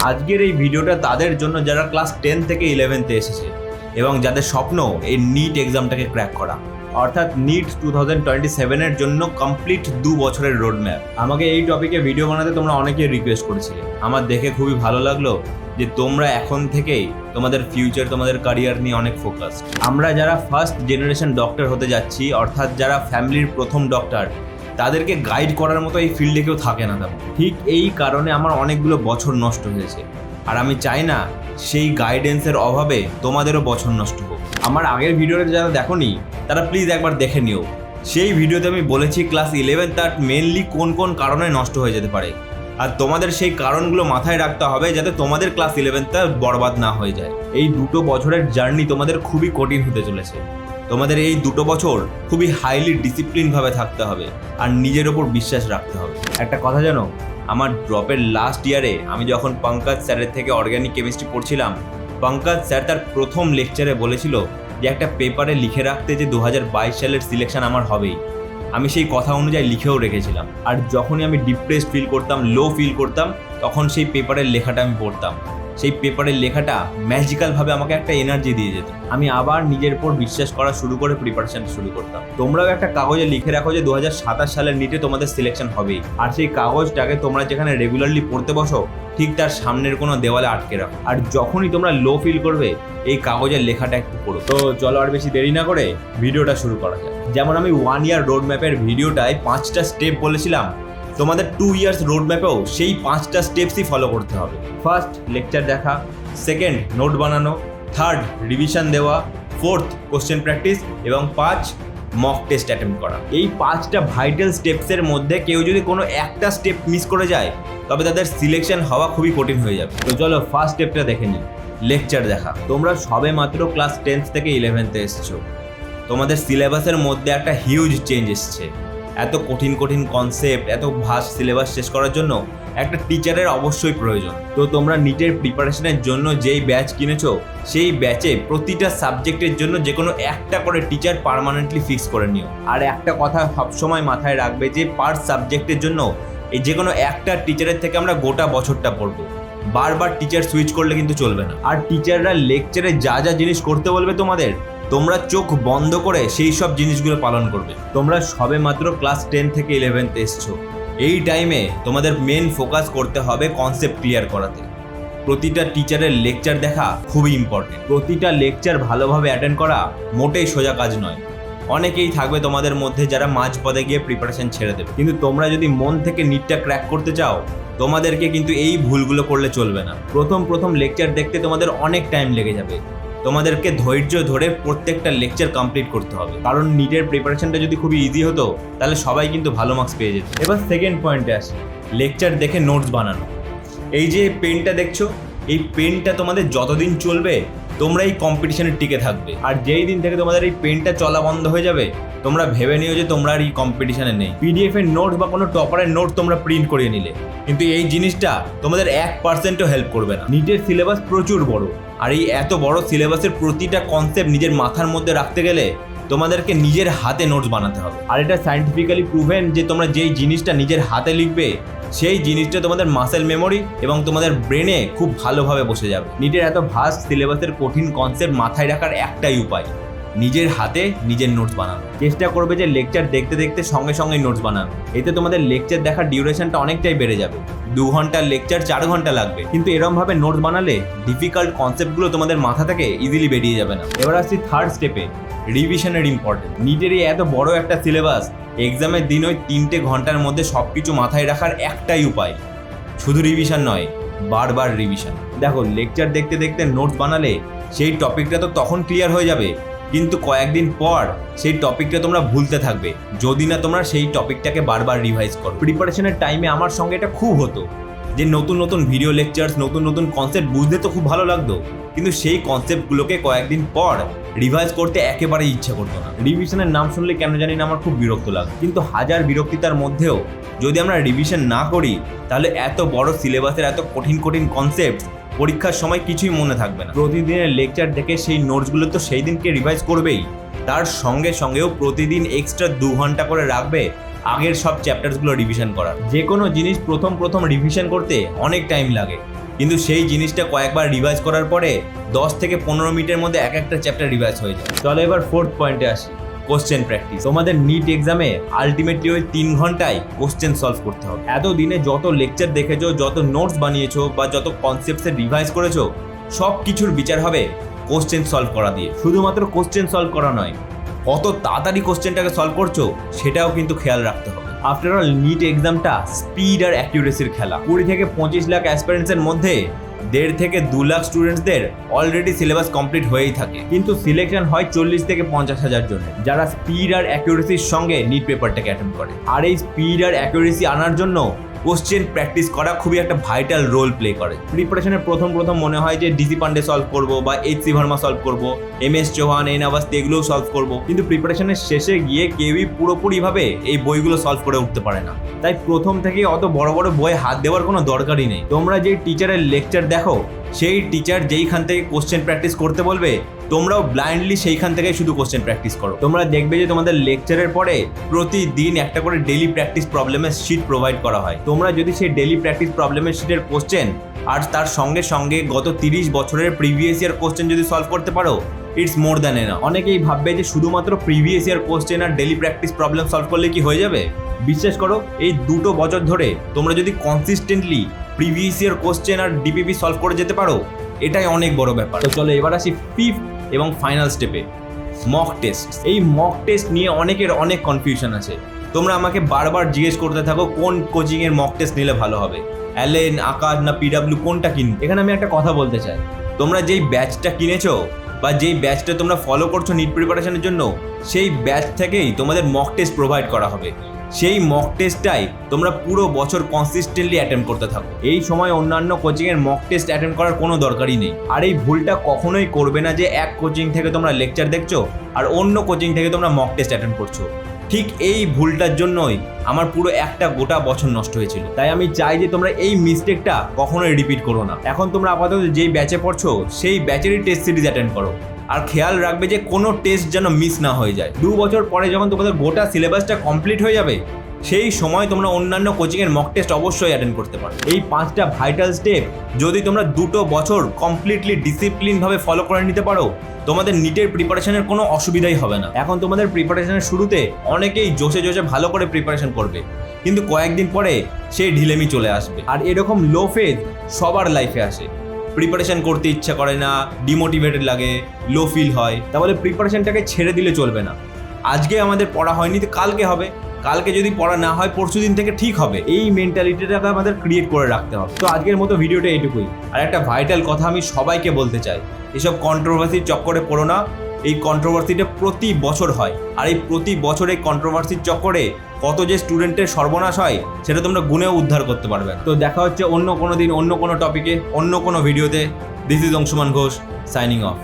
আজকের এই ভিডিওটা তাদের জন্য যারা ক্লাস 10 থেকে 11তে এসেছে এবং যাদের স্বপ্ন এই নিট এক্সামটাকে ক্র্যাক করা, অর্থাৎ নিট 2027 জন্য কমপ্লিট 2 বছরের রোড ম্যাপ। আমাকে এই টপিকে ভিডিও বানাতে তোমরা অনেকেই রিকোয়েস্ট করেছিলে। আমার দেখে খুবই ভালো লাগলো যে তোমরা এখন থেকেই তোমাদের ফিউচার, তোমাদের ক্যারিয়ার নিয়ে অনেক ফোকাস। আমরা যারা ফার্স্ট জেনারেশন ডক্টর হতে যাচ্ছি, অর্থাৎ যারা ফ্যামিলির প্রথম ডক্টর, তাদেরকে গাইড করার মতো এই ফিল্ডে কেউ থাকে না। তেমন ঠিক এই কারণে আমার অনেকগুলো বছর নষ্ট হয়েছে, আর আমি চাই না সেই গাইডেন্সের অভাবে তোমাদেরও বছর নষ্ট হোক। আমার আগের ভিডিওটা যারা দেখোনি তারা প্লিজ একবার দেখে নিও। সেই ভিডিওতে আমি বলেছি ক্লাস 11 তার মেনলি কোন কোন কারণে নষ্ট হয়ে যেতে পারে, আর তোমাদের সেই কারণগুলো মাথায় রাখতে হবে যাতে তোমাদের ক্লাস 11টা বরবাদ না হয়ে যায়। এই 2 বছরের জার্নি তোমাদের খুবই কঠিন হতে চলেছে। তোমাদের এই 2 বছর খুবই হাইলি ডিসিপ্লিনভাবে থাকতে হবে আর নিজের ওপর বিশ্বাস রাখতে হবে। একটা কথা জানো, আমার ড্রপের লাস্ট ইয়ারে আমি যখন পঙ্কজ স্যারের থেকে অর্গ্যানিক কেমিস্ট্রি পড়ছিলাম, পঙ্কজ স্যার তার প্রথম লেকচারে বলেছিল যে একটা পেপারে লিখে রাখতে যে 2022 সালের সিলেকশন আমার হবেই। আমি সেই কথা অনুযায়ী লিখেও রেখেছিলাম, আর যখনই আমি ডিপ্রেসড ফিল করতাম, লো ফিল করতাম, তখন সেই পেপারের লেখাটা আমি পড়তাম। সেই পেপারের লেখাটা ম্যাজিক্যালভাবে আমাকে একটা এনার্জি দিয়ে যেত। আমি আবার নিজের উপর বিশ্বাস করা শুরু করে প্রিপারেশন শুরু করতাম। তোমরাও একটা কাগজে লিখে রাখো যে 2027 সালের নিটে তোমাদের সিলেকশন হবেই, আর সেই কাগজটাকে তোমরা যেখানে রেগুলারলি পড়তে বসো ঠিক তার সামনের কোনো দেওয়ালে আটকে রাখো। আর যখনই তোমরা লো ফিল করবে এই কাগজের লেখাটা একটু পড়ো। তো চলো আর বেশি দেরি না করে ভিডিওটা শুরু করা যায়। যেমন আমি 1 ইয়ার রোড ম্যাপের ভিডিওটায় 5টা স্টেপ বলেছিলাম, তোমাদের 2 ইয়ার্স রোড ম্যাপেও সেই 5টা স্টেপসই ফলো করতে হবে। ফার্স্ট, লেকচার দেখা। সেকেন্ড, নোট বানানো। থার্ড, রিভিশন দেওয়া। Fourth, question practice. এবং 5, মক টেস্ট অ্যাটেম্প করা। এই 5টা ভাইটাল স্টেপসের মধ্যে কেউ যদি কোনো একটা স্টেপ মিস করে যায় তবে তাদের সিলেকশন হওয়া খুবই কঠিন হয়ে যাবে। তো চলো ফার্স্ট স্টেপটা দেখে নিই, লেকচার দেখা। তোমরা সবে মাত্র ক্লাস 10 থেকে 11তে এসেছো। তোমাদের সিলেবাসের মধ্যে একটা হিউজ চেঞ্জ এসছে। এত কঠিন কঠিন কনসেপ্ট, এত ভাস্ট সিলেবাস শেষ করার জন্য একটা টিচারের অবশ্যই প্রয়োজন। তো তোমরা নিটের প্রিপারেশনের জন্য যেই ব্যাচ কিনেছো সেই ব্যাচে প্রতিটা সাবজেক্টের জন্য যে কোনো একটা করে টিচার পার্মানেন্টলি ফিক্স করে নিও। আর একটা কথা সবসময় মাথায় রাখবে যে পার সাবজেক্টের জন্য এই যে কোনো একটা টিচারের থেকে আমরা গোটা বছরটা পড়বো। বারবার টিচার সুইচ করলে কিন্তু চলবে না। আর টিচাররা লেকচারে যা যা জিনিস করতে বলবে তোমাদের, তোমরা চোখ বন্ধ করে সেই সব জিনিসগুলো পালন করবে। তোমরা সবে মাত্র ক্লাস 10 থেকে 11তে এসছো। এই টাইমে তোমাদের মেন ফোকাস করতে হবে কনসেপ্ট ক্লিয়ার করাতে। প্রতিটা টিচারের লেকচার দেখা খুবই ইম্পর্টেন্ট। প্রতিটা লেকচার ভালোভাবে অ্যাটেন্ড করা মোটেই সোজা কাজ নয়। অনেকেই থাকবে তোমাদের মধ্যে যারা মাঝপথে গিয়ে প্রিপারেশন ছেড়ে দেবে, কিন্তু তোমরা যদি মন থেকে নিটটা ক্র্যাক করতে চাও তোমাদেরকে কিন্তু এই ভুলগুলো করলে চলবে না। প্রথম লেকচার দেখতে তোমাদের অনেক টাইম লেগে যাবে। তোমাদেরকে ধৈর্য ধরে প্রত্যেকটা লেকচার কমপ্লিট করতে হবে, কারণ নিটের প্রিপারেশনটা যদি খুবই ইজি হতো তাহলে সবাই কিন্তু ভালো মার্কস পেয়ে যেত। এবার সেকেন্ড পয়েন্টে আসি, লেকচার দেখে নোটস বানানো। এই যে পেনটা দেখছো, এই পেনটা তোমাদের যতদিন চলবে তোমরা এই কম্পিটিশনে টিকে থাকবে। আর যেই দিন থেকে তোমাদের এই পেনটা চলা বন্ধ হয়ে যাবে তোমরা ভেবে নিও যে তোমরা আর এই কম্পিটিশনে নেই। পিডিএফ এর নোটস বা কোনো টপারের নোট তোমরা প্রিন্ট করিয়ে নিলে, কিন্তু এই জিনিসটা তোমাদের 1%ও হেল্প করবে না। নিটের সিলেবাস প্রচুর বড়, আর এই এত বড় সিলেবাসের প্রতিটা কনসেপ্ট নিজের মাথার মধ্যে রাখতে গেলে তোমাদেরকে নিজের হাতে নোটস বানাতে হবে। আর এটা সায়েন্টিফিক্যালি প্রুভেন যে তোমরা যেই জিনিসটা নিজের হাতে লিখবে সেই জিনিসটা তোমাদের মাসেল মেমোরি এবং তোমাদের ব্রেনে খুব ভালোভাবে বসে যাবে। নিটের এত ভাস্ট সিলেবাসের কঠিন কনসেপ্ট মাথায় রাখার একটাই উপায়, নিজের হাতে নিজের নোটস বানানো। চেষ্টা করবে যে লেকচার দেখতে দেখতে সঙ্গে সঙ্গে নোটস বানানো। এতে তোমাদের লেকচার দেখার ডিউরেশনটা অনেকটাই বেড়ে যাবে। 2 ঘন্টার লেকচার 4 ঘন্টা লাগবে, কিন্তু এরমভাবে নোটস বানালে ডিফিকাল্ট কনসেপ্টগুলো তোমাদের মাথা থেকে ইজিলি বেরিয়ে যাবে না। এবার আসছি থার্ড স্টেপে, রিভিশনের ইম্পর্টেন্ট। নিটের এই এত বড় একটা সিলেবাস, এক্সামের দিন ওই 3টে ঘন্টার মধ্যে সব কিছু মাথায় রাখার একটাই উপায়, শুধু রিভিশন নয়, বারবার রিভিশন। দেখো, লেকচার দেখতে দেখতে নোটস বানালে সেই টপিকটা তো তখন ক্লিয়ার হয়ে যাবে, কিন্তু কয়েকদিন পর সেই টপিকটা তোমরা ভুলতে থাকবে যদি না তোমরা সেই টপিকটাকে বারবার রিভাইজ করো। প্রিপারেশনের টাইমে আমার সঙ্গে এটা খুব হতো যে নতুন নতুন ভিডিও লেকচার্স, নতুন নতুন কনসেপ্ট বুঝতে তো খুব ভালো লাগতো, কিন্তু সেই কনসেপ্টগুলোকে কয়েকদিন পর রিভাইজ করতে একেবারেই ইচ্ছা করতো না। রিভিশনের নাম শুনলে কেন জানি না আমার খুব বিরক্ত লাগে, কিন্তু হাজার বিরক্তিতার মধ্যেও যদি আমরা রিভিশন না করি তাহলে এত বড় সিলেবাসের এত কঠিন কঠিন কনসেপ্ট পরীক্ষার সময় কিছুই মনে থাকবে না। প্রতিদিনের লেকচার দেখে সেই নোটসগুলো তো সেই দিনকে রিভাইজ করবেই, তার সঙ্গে সঙ্গেও প্রতিদিন এক্সট্রা 2 ঘন্টা করে রাখবে আগের সব চ্যাপ্টারসগুলো রিভিশন করার। যে কোনো জিনিস প্রথম রিভিশন করতে অনেক টাইম লাগে, কিন্তু সেই জিনিসটা কয়েকবার রিভাইজ করার পরে 10 থেকে 15 মিনিটের মধ্যে এক একটা চ্যাপ্টার রিভাইজ হয়ে যায়। চলো এবার ফোর্থ পয়েন্টে আসি, কোশ্চেন প্র্যাকটিস। তোমাদের নিট এক্সামে আলটিমেটলি ওই 3 ঘন্টায় কোশ্চেন সলভ করতে হবে। এত দিনে যত লেকচার দেখেছো, যত নোটস বানিয়েছো বা যত কনসেপ্টসে রিভাইজ করেছো, সব কিছুর বিচার হবে কোশ্চেন সলভ করা দিয়ে। শুধুমাত্র কোশ্চেন সলভ করা নয়, কত তাড়াতাড়ি কোশ্চেনটাকে সলভ করছো সেটাও কিন্তু খেয়াল রাখতে হবে। আফটার অল নিট এক্সামটা স্পিড আর অ্যাকিউরেসির খেলা। 20 থেকে 25 লাখ অ্যাসপিরেন্টসের মধ্যে 1.5 থেকে 2 লাখ স্টুডেন্টসদের অলরেডি সিলেবাস কমপ্লিট হয়েই থাকে, কিন্তু সিলেকশন হয় 40 থেকে 50 হাজার জনের, যারা স্পিড আর অ্যাকিউরেসির সঙ্গে নিট পেপারটাকে অ্যাটেম্প করে। আর এই স্পিড আর অ্যাকিউরেসি আনার জন্য কোশ্চেন প্র্যাকটিস করা খুবই একটা ভাইটাল রোল প্লে করে। প্রিপারেশনের প্রথম মনে হয় যে ডিসি পান্ডে সলভ করবো বা এইচ.সি. ভার্মা সলভ করবো, এম.এস. চৌহান, এন আওয়াস্তে এগুলোও সলভ করবো, কিন্তু প্রিপারেশনের শেষে গিয়ে কেউই পুরোপুরিভাবে এই বইগুলো সলভ করে উঠতে পারে না। তাই প্রথম থেকে অত বড় বড় বইয়ে হাত দেওয়ার কোনো দরকারই নেই। তোমরা যেই টিচারের লেকচার দেখো, সেই টিচার যেইখান থেকে কোশ্চেন প্র্যাকটিস করতে বলবে, তোমরাও ব্লাইন্ডলি সেইখান থেকে শুধু কোশ্চেন প্র্যাকটিস করো। তোমরা দেখবে যে তোমাদের লেকচারের পরে প্রতিদিন একটা করে ডেইলি প্র্যাকটিস প্রবলেমের শিট প্রোভাইড করা হয়। তোমরা যদি সেই ডেইলি প্র্যাকটিস প্রবলেমের শিটের কোশ্চেন আর তার সঙ্গে সঙ্গে গত 30 বছরের প্রিভিয়াস ইয়ার কোশ্চেন যদি সলভ করতে পারো, ইটস মোর দ্যান এনাফ। অনেকেই ভাববে যে শুধুমাত্র প্রিভিয়াস ইয়ার কোশ্চেন আর ডেইলি প্র্যাকটিস প্রবলেম সলভ করলে কি হয়ে যাবে? বিশ্বাস করো, এই 2 বছর ধরে তোমরা যদি কনসিস্টেন্টলি প্রিভিয়াস ইয়ার কোশ্চেন আর ডিপিপি সলভ করে যেতে পারো, এটাই অনেক বড় ব্যাপার। তো চলো এবার আসি ফিফথ এবং ফাইনাল স্টেপে, মক টেস্ট। এই মক টেস্ট নিয়ে অনেকের অনেক কনফিউশন আছে। তোমরা আমাকে বারবার জিজ্ঞেস করতে থাকো কোন কোচিং এর মক টেস্ট নিলে ভালো হবে, অ্যালেন, আকাশ না পিডব্লিউ, কোনটা কিনবো? এখানে আমি একটা কথা বলতে চাই, তোমরা যেই ব্যাচটা কিনেছো বা যেই ব্যাচটা তোমরা ফলো করছো নিট প্রিপারেশনের জন্য, সেই ব্যাচ থেকেই তোমাদের মক টেস্ট প্রোভাইড করা হবে। সেই মক টেস্টটাই তোমরা পুরো বছর কনসিস্টেন্টলি অ্যাটেম্প করতে থাকো। এই সময় অন্যান্য কোচিংয়ের মক টেস্ট অ্যাটেম্প করার কোনো দরকারই নেই। আর এই ভুলটা কখনোই করবে না যে এক কোচিং থেকে তোমরা লেকচার দেখছো আর অন্য কোচিং থেকে তোমরা মক টেস্ট অ্যাটেম্প করছো। ঠিক এই ভুলটার জন্যই আমার পুরো একটা গোটা বছর নষ্ট হয়েছিল। তাই আমি চাই যে তোমরা এই মিস্টেকটা কখনোই রিপিট করো না। এখন তোমরা আপাতত যেই ব্যাচে পড়ছো সেই ব্যাচেরই টেস্ট সিরিজ অ্যাটেন্ড করো, আর খেয়াল রাখবে যে কোনো টেস্ট যেন মিস না হয়ে যায়। 2 বছর পরে যখন তোমাদের গোটা সিলেবাসটা কমপ্লিট হয়ে যাবে, সেই সময় তোমরা অন্যান্য কোচিংয়ের মক টেস্ট অবশ্যই অ্যাটেন্ড করতে পারো। এই 5টা ভাইটাল স্টেপ যদি তোমরা 2 বছর কমপ্লিটলি ডিসিপ্লিনভাবে ফলো করে নিতে পারো, তোমাদের নিটের প্রিপারেশনের কোনো অসুবিধাই হবে না। এখন তোমাদের প্রিপারেশনের শুরুতে অনেকেই জোশে ভালো করে প্রিপারেশন করবে, কিন্তু কয়েকদিন পরে সেই ঢিলেমি চলে আসবে। আর এরকম লো ফেজ সবার লাইফে আসে। প্রিপারেশন করতে ইচ্ছা করে না, ডিমোটিভেটেড লাগে, লো ফিল হয়, তাহলে প্রিপারেশনটাকে ছেড়ে দিলে চলবে না। আজকে আমাদের পড়া হয়নি তো কালকে হবে, কালকে যদি পড়া না হয় পরশুদিন থেকে ঠিক হবে। এই মেন্টালিটিটাকে আমাদের ক্রিয়েট করে রাখতে হবে। তো আজকের মতো ভিডিওটা এইটুকুই। আর একটা ভাইটাল কথা আমি সবাইকে বলতে চাই, এসব কন্ট্রোভার্সির চক্করে পড়ো না। এই কন্ট্রোভার্সিটা প্রতি বছর হয়, আর এই প্রতি বছর এই কন্ট্রোভার্সির চক্করে কত যে স্টুডেন্টের সর্বনাশ হয় সেটা তোমরা গুণেও উদ্ধার করতে পারবে। তো দেখা হচ্ছে অন্য কোনো দিন, অন্য কোনো টপিকে, অন্য কোনো ভিডিওতে। This is Anshuman Ghosh, signing off.